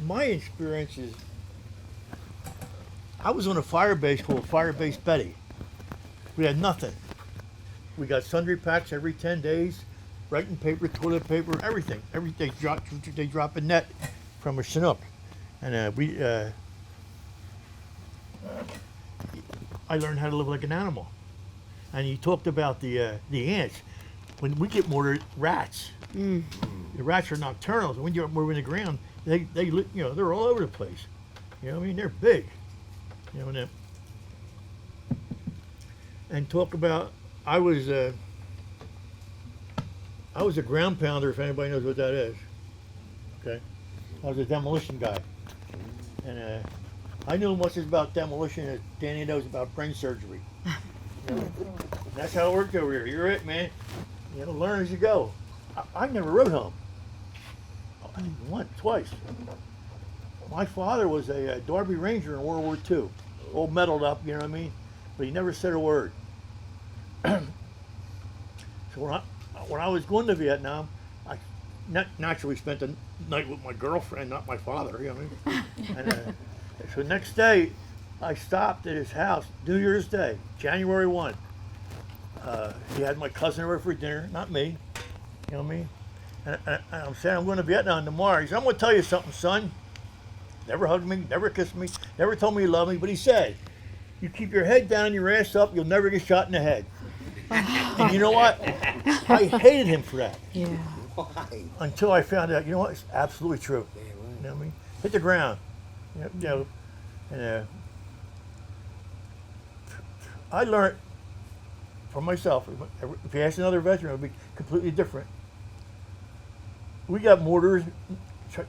my experience is, I was on a fire base called Fire Base Betty. We had nothing. We got sundry packs every 10 days, writing paper, toilet paper, everything. They drop a net from a Chinook. And I learned how to live like an animal. And you talked about the ants. When we get mortared, rats. The rats are nocturnal. So when you're moving the ground, they you know, they're all over the place. You know what I mean? They're big. You know, and talk about, I was a ground pounder, if anybody knows what that is. Okay, I was a demolition guy, and I knew as much about demolition as Danny knows about brain surgery. You know? That's how it worked over here. You're it, man. You know, learn as you go. I never rode home. Once, twice. My father was a Derby Ranger in World War II, all metaled up, you know what I mean? But he never said a word. So when I was going to Vietnam, I naturally spent the night with my girlfriend, not my father, you know what I mean? And so next day, I stopped at his house, New Year's Day, January 1. He had my cousin over for dinner, not me, you know what I mean? And I'm saying, I'm going to Vietnam tomorrow. He said, I'm going to tell you something, son. Never hugged me, never kissed me, never told me he loved me, but he said, you keep your head down and your ass up, you'll never get shot in the head. And you know what? I hated him for that. Yeah. Why? Until I found out, you know what? It's absolutely true. You know what I mean? Hit the ground. You know, and I learned for myself, if you ask another veteran, it would be completely different. We got mortars.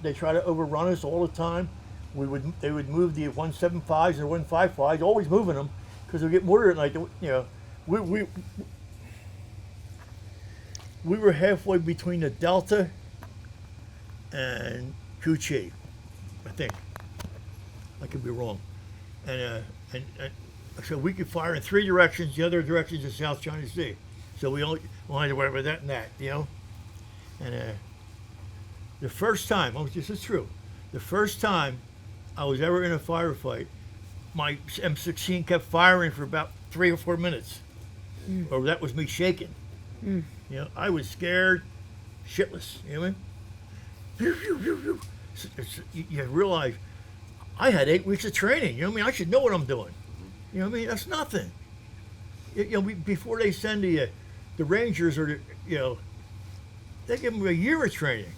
They try to overrun us all the time. They would move the 175s and 155s, always moving them, because we get mortared at night. You know, we were halfway between the Delta and Cu Chi, I think. I could be wrong. And so we could fire in 3 directions. The other directions is South China Sea. So we only wanted to worry about that and that, you know. And the first time, this is true, the first time I was ever in a firefight, my M16 kept firing for about 3 or 4 minutes. Or that was me shaking. You know, I was scared, shitless, you know what I mean? You realize I had 8 weeks of training, you know what I mean? I should know what I'm doing. You know what I mean? That's nothing. You know, before they send the Rangers or the, you know, they give them a year of training.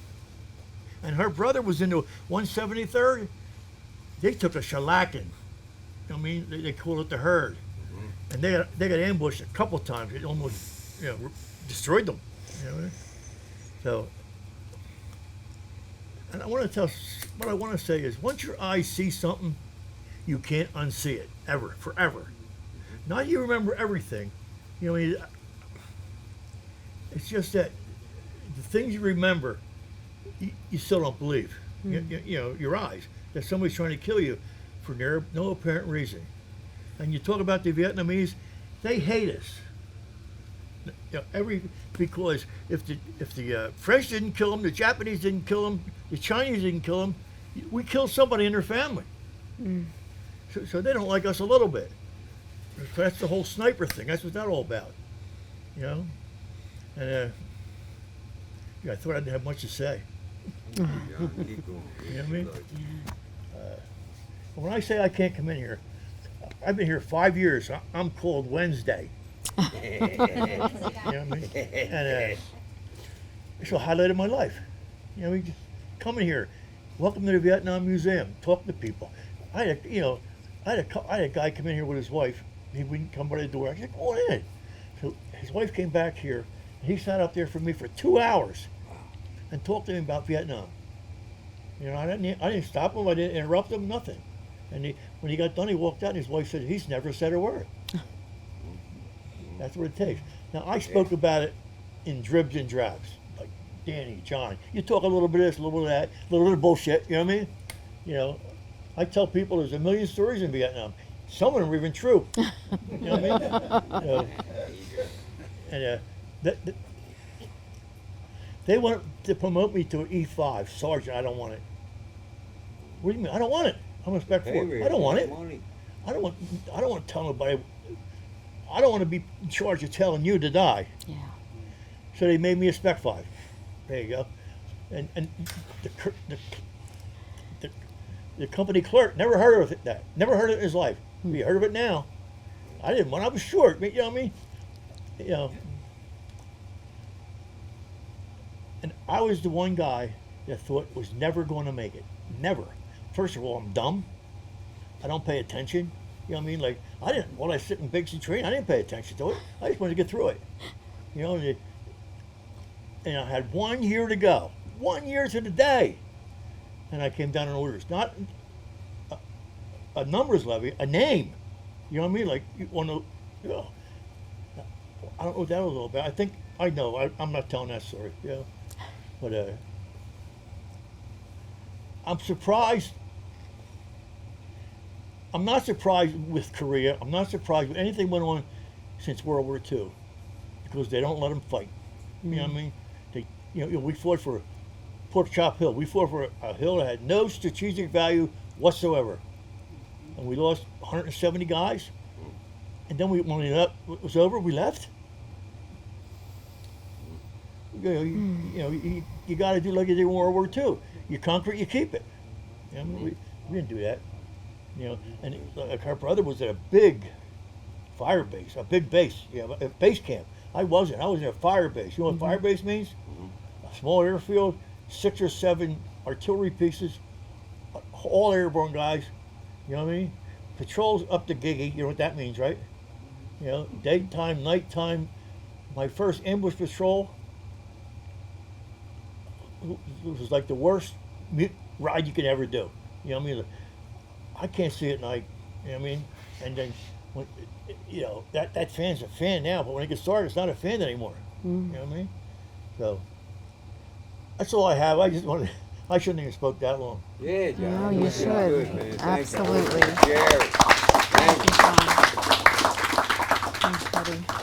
And her brother was in the 173rd. They took a shellacking. You know what I mean? They called it the herd. And they got ambushed a couple times. It almost, you know, destroyed them. You know what I mean? So, and what I want to say is, once your eyes see something, you can't unsee it, ever, forever. Not you remember everything. You know what I mean? It's just that the things you remember, you still don't believe. You know, your eyes, that somebody's trying to kill you for no apparent reason. And you talk about the Vietnamese, they hate us. You know, because if the French didn't kill them, the Japanese didn't kill them, the Chinese didn't kill them, we killed somebody in their family. So they don't like us a little bit. That's the whole sniper thing. That's what that's all about. You know? And yeah, I thought I didn't have much to say. You know what I mean? When I say I can't come in here, I've been here 5 years. I'm called Wednesday. You know what I mean? And it's a highlight of my life. You know, we just come in here. Welcome to the Vietnam Museum. Talk to people. I had a guy come in here with his wife. He wouldn't come by the door. I said, "Go on in." So his wife came back here. And he sat up there for me for 2 hours and talked to him about Vietnam. You know, I didn't stop him. I didn't interrupt him. Nothing. And when he got done, he walked out. And his wife said, "He's never said a word." That's what it takes. Now, I spoke about it in dribs and drabs, like Danny, John. You talk a little bit of this, a little bit of that, a little bit of bullshit. You know what I mean? You know, I tell people there's a million stories in Vietnam. Some of them are even true. You know what I mean? And they want to promote me to an E5 sergeant. I don't want it. What do you mean? I don't want it. I'm a Spec 4. Pay I don't want raise, it. money. I don't want to tell nobody. I don't want to be in charge of telling you to die. Yeah. So they made me a Spec 5. There you go. And the company clerk never heard of that. Never heard of it in his life. He heard of it now. I didn't when I was short. You know what I mean? You know. And I was the one guy that thought was never going to make it. Never. First of all, I'm dumb. I don't pay attention. You know what I mean? Like, I didn't, when I sit in big train, I didn't pay attention to it. I just wanted to get through it. You know, and I had 1 year to go. 1 year to the day. And I came down in orders. Not a numbers levy, a name. You know what I mean? Like, you want to, you know, I don't know what that was all about. I think, I know, I'm not telling that story, you know. But I'm surprised. I'm not surprised with Korea. I'm not surprised with anything went on since World War II, because they don't let them fight. You know what I mean? They, you know, we fought for Pork Chop Hill. We fought for a hill that had no strategic value whatsoever, and we lost 170 guys. And then when it was over, we left. You got to do like you did in World War II. You conquer it, you keep it. You know, we didn't do that. You know, and like our brother was at a big fire base, a big base, a base camp. I wasn't. I was in a fire base. You know what fire base means? A small airfield, 6 or 7 artillery pieces, all airborne guys. You know what I mean? Patrols up to Gigi. You know what that means, right? You know, daytime, nighttime. My first ambush patrol was like the worst ride you could ever do. You know what I mean? I can't see at night. You know what I mean? And then, when, you know, that fan's a fan now, but when it gets started, it's not a fan anymore. You know what I mean? So, that's all I have. I just wanted, I shouldn't even spoke that long. Yeah, John. No, you should. Good, man. Absolutely. Thank you. Jerry. Thank you. Thanks, buddy.